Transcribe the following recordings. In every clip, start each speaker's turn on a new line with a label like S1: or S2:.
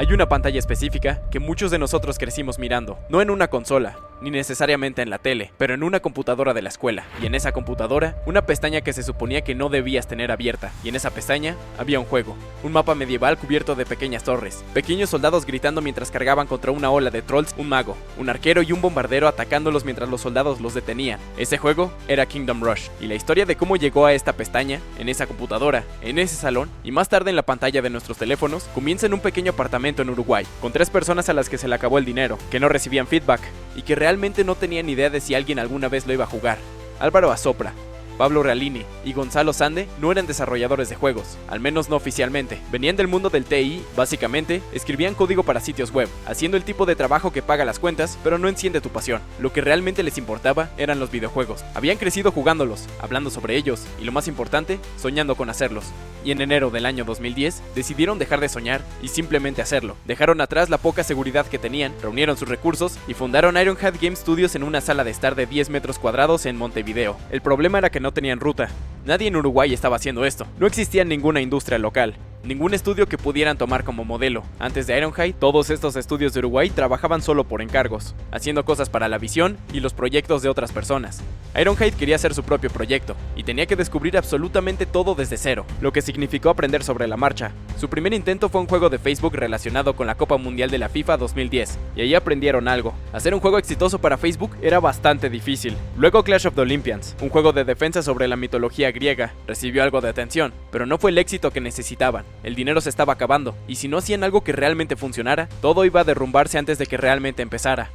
S1: Hay una pantalla específica que muchos de nosotros crecimos mirando, no en una consola, ni necesariamente en la tele, pero en una computadora de la escuela. Y en esa computadora, una pestaña que se suponía que no debías tener abierta. Y en esa pestaña había un juego, un mapa medieval cubierto de pequeñas torres, pequeños soldados gritando mientras cargaban contra una ola de trolls, un mago, un arquero y un bombardero atacándolos mientras los soldados los detenían. Ese juego era Kingdom Rush, y la historia de cómo llegó a esta pestaña, en esa computadora, en ese salón, y más tarde en la pantalla de nuestros teléfonos, comienza en un pequeño apartamento en Uruguay, con 3 personas a las que se le acabó el dinero, que no recibían feedback, y que realmente no tenían idea de si alguien alguna vez lo iba a jugar. Álvaro Azopra, Pablo Realini y Gonzalo Sande no eran desarrolladores de juegos, al menos no oficialmente. Venían del mundo del TI, básicamente, escribían código para sitios web, haciendo el tipo de trabajo que paga las cuentas, pero no enciende tu pasión. Lo que realmente les importaba eran los videojuegos. Habían crecido jugándolos, hablando sobre ellos, y lo más importante, soñando con hacerlos. Y en enero del año 2010, decidieron dejar de soñar y simplemente hacerlo. Dejaron atrás la poca seguridad que tenían, reunieron sus recursos y fundaron Ironhead Game Studios en una sala de estar de 10 metros cuadrados en Montevideo. El problema era que no tenían ruta. Nadie en Uruguay estaba haciendo esto. No existía ninguna industria local, ningún estudio que pudieran tomar como modelo. Antes de Ironhide, todos estos estudios de Uruguay trabajaban solo por encargos, haciendo cosas para la visión y los proyectos de otras personas. Ironhide quería hacer su propio proyecto, y tenía que descubrir absolutamente todo desde cero, lo que significó aprender sobre la marcha. Su primer intento fue un juego de Facebook relacionado con la Copa Mundial de la FIFA 2010, y ahí aprendieron algo. Hacer un juego exitoso para Facebook era bastante difícil. Luego Clash of the Olympians, un juego de defensa sobre la mitología griega, recibió algo de atención, pero no fue el éxito que necesitaban. El dinero se estaba acabando, y si no hacían algo que realmente funcionara, todo iba a derrumbarse antes de que realmente empezara.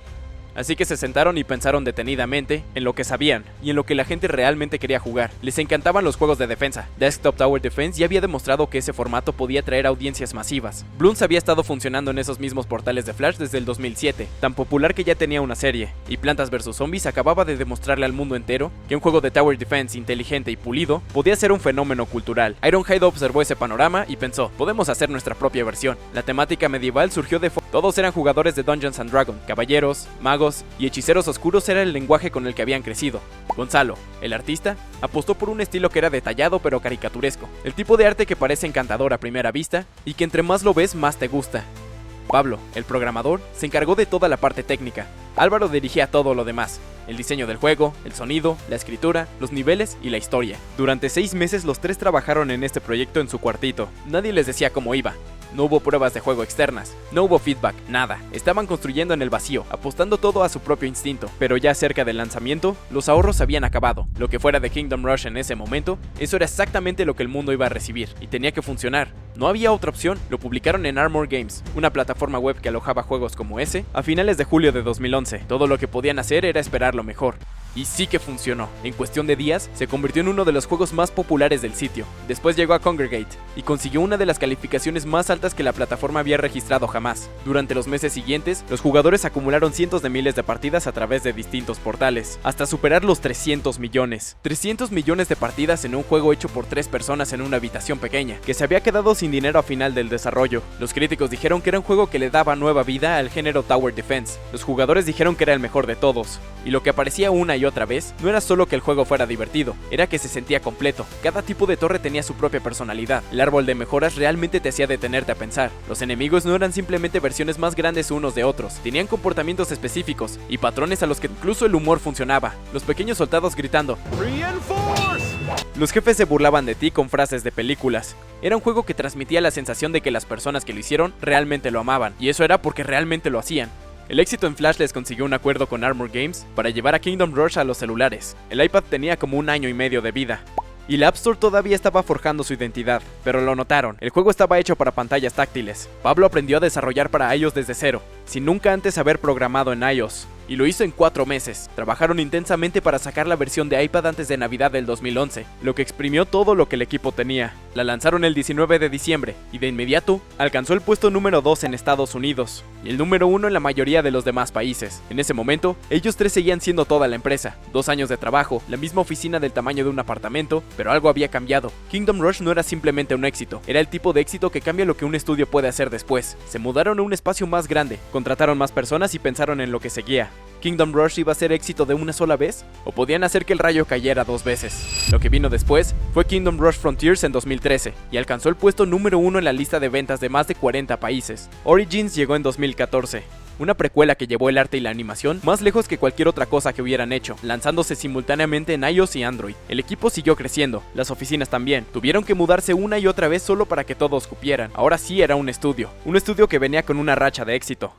S1: Así que se sentaron y pensaron detenidamente en lo que sabían y en lo que la gente realmente quería jugar. Les encantaban los juegos de defensa. Desktop Tower Defense ya había demostrado que ese formato podía atraer audiencias masivas. Bloons había estado funcionando en esos mismos portales de Flash desde el 2007, tan popular que ya tenía una serie, y Plantas vs Zombies acababa de demostrarle al mundo entero que un juego de Tower Defense inteligente y pulido podía ser un fenómeno cultural. Ironhide observó ese panorama y pensó, podemos hacer nuestra propia versión. La temática medieval surgió de todos eran jugadores de Dungeons and Dragons, caballeros, magos y hechiceros oscuros era el lenguaje con el que habían crecido. Gonzalo, el artista, apostó por un estilo que era detallado pero caricaturesco, el tipo de arte que parece encantador a primera vista y que entre más lo ves más te gusta. Pablo, el programador, se encargó de toda la parte técnica. Álvaro dirigía todo lo demás, el diseño del juego, el sonido, la escritura, los niveles y la historia. Durante 6 meses los 3 trabajaron en este proyecto en su cuartito. Nadie les decía cómo iba. No hubo pruebas de juego externas, no hubo feedback, nada. Estaban construyendo en el vacío, apostando todo a su propio instinto. Pero ya cerca del lanzamiento, los ahorros habían acabado. Lo que fuera de Kingdom Rush en ese momento, eso era exactamente lo que el mundo iba a recibir, y tenía que funcionar. No había otra opción. Lo publicaron en Armor Games, una plataforma web que alojaba juegos como ese, a finales de julio de 2011. Todo lo que podían hacer era esperar lo mejor. Y sí que funcionó. En cuestión de días, se convirtió en uno de los juegos más populares del sitio. Después llegó a Congregate, y consiguió una de las calificaciones más altas que la plataforma había registrado jamás. Durante los meses siguientes, los jugadores acumularon cientos de miles de partidas a través de distintos portales, hasta superar los 300 millones. 300 millones de partidas en un juego hecho por 3 personas en una habitación pequeña, que se había quedado sin dinero a final del desarrollo. Los críticos dijeron que era un juego que le daba nueva vida al género Tower Defense. Los jugadores dijeron que era el mejor de todos. Y lo que aparecía una y otra vez, no era solo que el juego fuera divertido, era que se sentía completo. Cada tipo de torre tenía su propia personalidad. El árbol de mejoras realmente te hacía detenerte a pensar. Los enemigos no eran simplemente versiones más grandes unos de otros, tenían comportamientos específicos y patrones a los que incluso el humor funcionaba. Los pequeños soldados gritando "Reinforce". Los jefes se burlaban de ti con frases de películas. Era un juego que transmitía la sensación de que las personas que lo hicieron realmente lo amaban, y eso era porque realmente lo hacían. El éxito en Flash les consiguió un acuerdo con Armor Games para llevar a Kingdom Rush a los celulares. El iPad tenía como 1 año y medio de vida, y la App Store todavía estaba forjando su identidad, pero lo notaron. El juego estaba hecho para pantallas táctiles. Pablo aprendió a desarrollar para iOS desde cero, sin nunca antes haber programado en iOS, y lo hizo en 4 meses. Trabajaron intensamente para sacar la versión de iPad antes de Navidad del 2011, lo que exprimió todo lo que el equipo tenía. La lanzaron el 19 de diciembre, y de inmediato alcanzó el puesto número 2 en Estados Unidos, y el número 1 en la mayoría de los demás países. En ese momento, ellos 3 seguían siendo toda la empresa. 2 años de trabajo, la misma oficina del tamaño de un apartamento, pero algo había cambiado. Kingdom Rush no era simplemente un éxito, era el tipo de éxito que cambia lo que un estudio puede hacer después. Se mudaron a un espacio más grande, contrataron más personas y pensaron en lo que seguía. ¿Kingdom Rush iba a ser éxito de una sola vez? ¿O podían hacer que el rayo cayera 2 veces? Lo que vino después fue Kingdom Rush Frontiers en 2013 y alcanzó el puesto número 1 en la lista de ventas de más de 40 países. Origins llegó en 2014. Una precuela que llevó el arte y la animación más lejos que cualquier otra cosa que hubieran hecho, lanzándose simultáneamente en iOS y Android. El equipo siguió creciendo, las oficinas también. Tuvieron que mudarse una y otra vez solo para que todos cupieran. Ahora sí era un estudio que venía con una racha de éxito.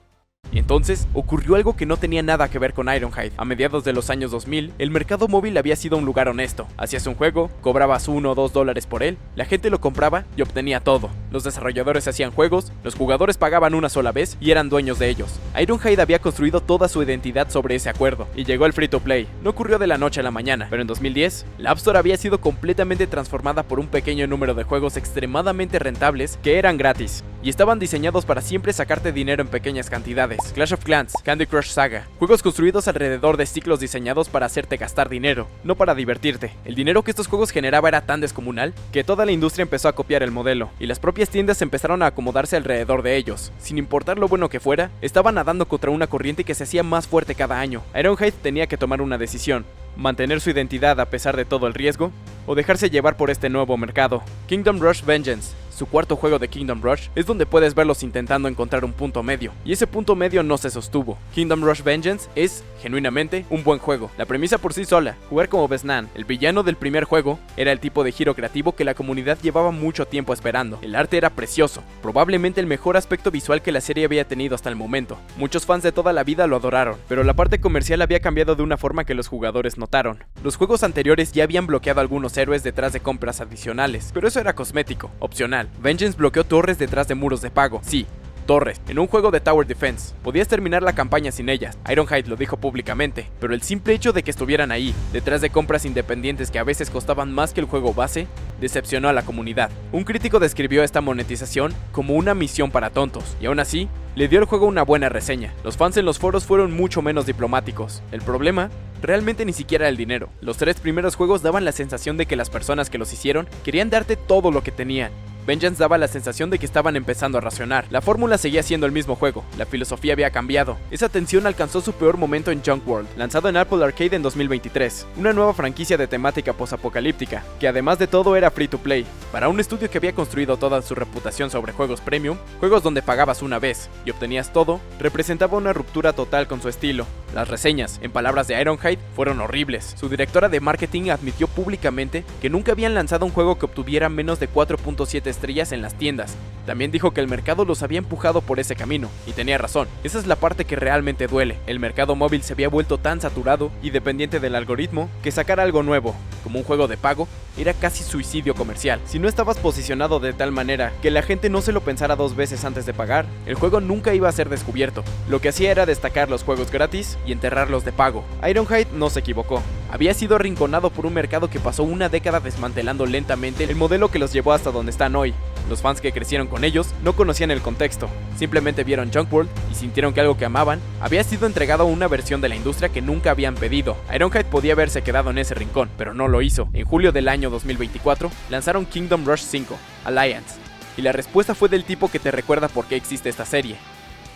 S1: Y entonces ocurrió algo que no tenía nada que ver con Ironhide. A mediados de los años 2000, el mercado móvil había sido un lugar honesto. Hacías un juego, cobrabas $1 o $2 por él, la gente lo compraba y obtenía todo. Los desarrolladores hacían juegos, los jugadores pagaban una sola vez y eran dueños de ellos. Ironhide había construido toda su identidad sobre ese acuerdo, y llegó el free to play. No ocurrió de la noche a la mañana, pero en 2010, la App Store había sido completamente transformada por un pequeño número de juegos extremadamente rentables que eran gratis, y estaban diseñados para siempre sacarte dinero en pequeñas cantidades. Clash of Clans, Candy Crush Saga, juegos construidos alrededor de ciclos diseñados para hacerte gastar dinero, no para divertirte. El dinero que estos juegos generaba era tan descomunal que toda la industria empezó a copiar el modelo, y las propias tiendas empezaron a acomodarse alrededor de ellos. Sin importar lo bueno que fuera, estaban nadando contra una corriente que se hacía más fuerte cada año. Ironhide tenía que tomar una decisión: mantener su identidad a pesar de todo el riesgo, o dejarse llevar por este nuevo mercado. Kingdom Rush Vengeance, su cuarto juego de Kingdom Rush, es donde puedes verlos intentando encontrar un punto medio, y ese punto medio no se sostuvo. Kingdom Rush Vengeance es, genuinamente, un buen juego. La premisa por sí sola, jugar como Vesnan, el villano del primer juego, era el tipo de giro creativo que la comunidad llevaba mucho tiempo esperando. El arte era precioso, probablemente el mejor aspecto visual que la serie había tenido hasta el momento. Muchos fans de toda la vida lo adoraron, pero la parte comercial había cambiado de una forma que los jugadores notaron. Los juegos anteriores ya habían bloqueado a algunos héroes detrás de compras adicionales, pero eso era cosmético, opcional. Vengeance bloqueó torres detrás de muros de pago. Sí, torres, en un juego de Tower Defense. Podías terminar la campaña sin ellas, Ironhide lo dijo públicamente, pero el simple hecho de que estuvieran ahí, detrás de compras independientes que a veces costaban más que el juego base, decepcionó a la comunidad. Un crítico describió esta monetización como una misión para tontos, y aún así, le dio al juego una buena reseña. Los fans en los foros fueron mucho menos diplomáticos. El problema realmente ni siquiera el dinero. Los 3 primeros juegos daban la sensación de que las personas que los hicieron querían darte todo lo que tenían. Vengeance daba la sensación de que estaban empezando a racionar. La fórmula seguía siendo el mismo juego, la filosofía había cambiado. Esa tensión alcanzó su peor momento en Junk World, lanzado en Apple Arcade en 2023, una nueva franquicia de temática posapocalíptica, que además de todo era free to play. Para un estudio que había construido toda su reputación sobre juegos premium, juegos donde pagabas una vez y obtenías todo, representaba una ruptura total con su estilo. Las reseñas, en palabras de Ironhide, fueron horribles. Su directora de marketing admitió públicamente que nunca habían lanzado un juego que obtuviera menos de 4.7 estrellas en las tiendas. También dijo que el mercado los había empujado por ese camino, y tenía razón. Esa es la parte que realmente duele. El mercado móvil se había vuelto tan saturado y dependiente del algoritmo que sacar algo nuevo, como un juego de pago, era casi suicidio comercial. Si no estabas posicionado de tal manera que la gente no se lo pensara 2 veces antes de pagar, el juego nunca iba a ser descubierto. Lo que hacía era destacar los juegos gratis y enterrarlos de pago. Ironhide no se equivocó. Había sido arrinconado por un mercado que pasó una década desmantelando lentamente el modelo que los llevó hasta donde están hoy. Los fans que crecieron con ellos no conocían el contexto, simplemente vieron Junk World y sintieron que algo que amaban había sido entregado a una versión de la industria que nunca habían pedido. Ironhide podía haberse quedado en ese rincón, pero no lo hizo. En julio del año 2024 lanzaron Kingdom Rush 5, Alliance, y la respuesta fue del tipo que te recuerda por qué existe esta serie.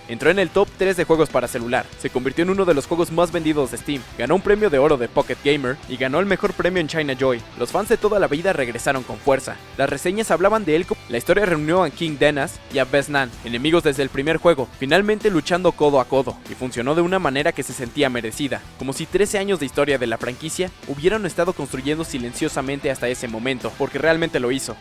S1: Entró en el top 3 de juegos para celular, se convirtió en uno de los juegos más vendidos de Steam, ganó un premio de oro de Pocket Gamer y ganó el mejor premio en China Joy. Los fans de toda la vida regresaron con fuerza. Las reseñas hablaban de él como la historia reunió a King Denas y a Vesnan, enemigos desde el primer juego, finalmente luchando codo a codo, y funcionó de una manera que se sentía merecida, como si 13 años de historia de la franquicia hubieran estado construyendo silenciosamente hasta ese momento, porque realmente lo hizo.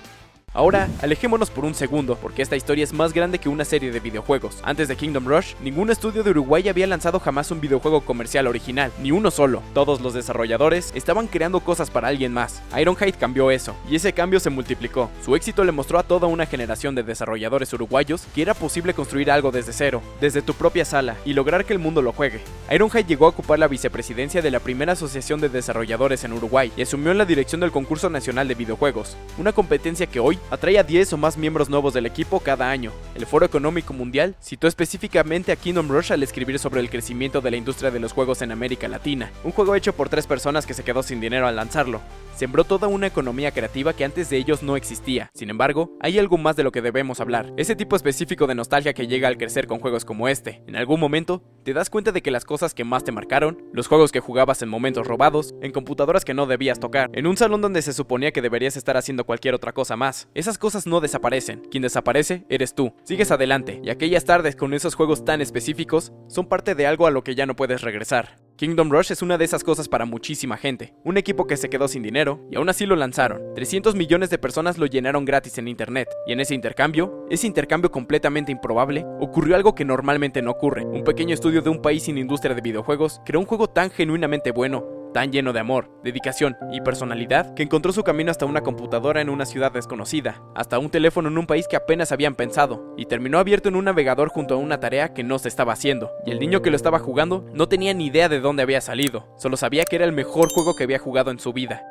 S1: Ahora, alejémonos por un segundo, porque esta historia es más grande que una serie de videojuegos. Antes de Kingdom Rush, ningún estudio de Uruguay había lanzado jamás un videojuego comercial original, ni uno solo. Todos los desarrolladores estaban creando cosas para alguien más. Ironhide cambió eso, y ese cambio se multiplicó. Su éxito le mostró a toda una generación de desarrolladores uruguayos que era posible construir algo desde cero, desde tu propia sala, y lograr que el mundo lo juegue. Ironhide llegó a ocupar la vicepresidencia de la primera asociación de desarrolladores en Uruguay, y asumió la dirección del concurso nacional de videojuegos, una competencia que hoy atrae a 10 o más miembros nuevos del equipo cada año. El Foro Económico Mundial citó específicamente a Kingdom Rush al escribir sobre el crecimiento de la industria de los juegos en América Latina. Un juego hecho por 3 personas que se quedó sin dinero al lanzarlo. Sembró toda una economía creativa que antes de ellos no existía. Sin embargo, hay algo más de lo que debemos hablar. Ese tipo específico de nostalgia que llega al crecer con juegos como este. En algún momento, te das cuenta de que las cosas que más te marcaron, los juegos que jugabas en momentos robados, en computadoras que no debías tocar, en un salón donde se suponía que deberías estar haciendo cualquier otra cosa más. Esas cosas no desaparecen. Quien desaparece eres tú. Sigues adelante, y aquellas tardes con esos juegos tan específicos son parte de algo a lo que ya no puedes regresar. Kingdom Rush es una de esas cosas para muchísima gente. Un equipo que se quedó sin dinero y aún así lo lanzaron. 300 millones de personas lo llenaron gratis en internet. Y en ese intercambio completamente improbable, ocurrió algo que normalmente no ocurre. Un pequeño estudio de un país sin industria de videojuegos creó un juego tan genuinamente bueno, tan lleno de amor, dedicación y personalidad, que encontró su camino hasta una computadora en una ciudad desconocida, hasta un teléfono en un país que apenas habían pensado, y terminó abierto en un navegador junto a una tarea que no se estaba haciendo, y el niño que lo estaba jugando no tenía ni idea de dónde había salido, solo sabía que era el mejor juego que había jugado en su vida.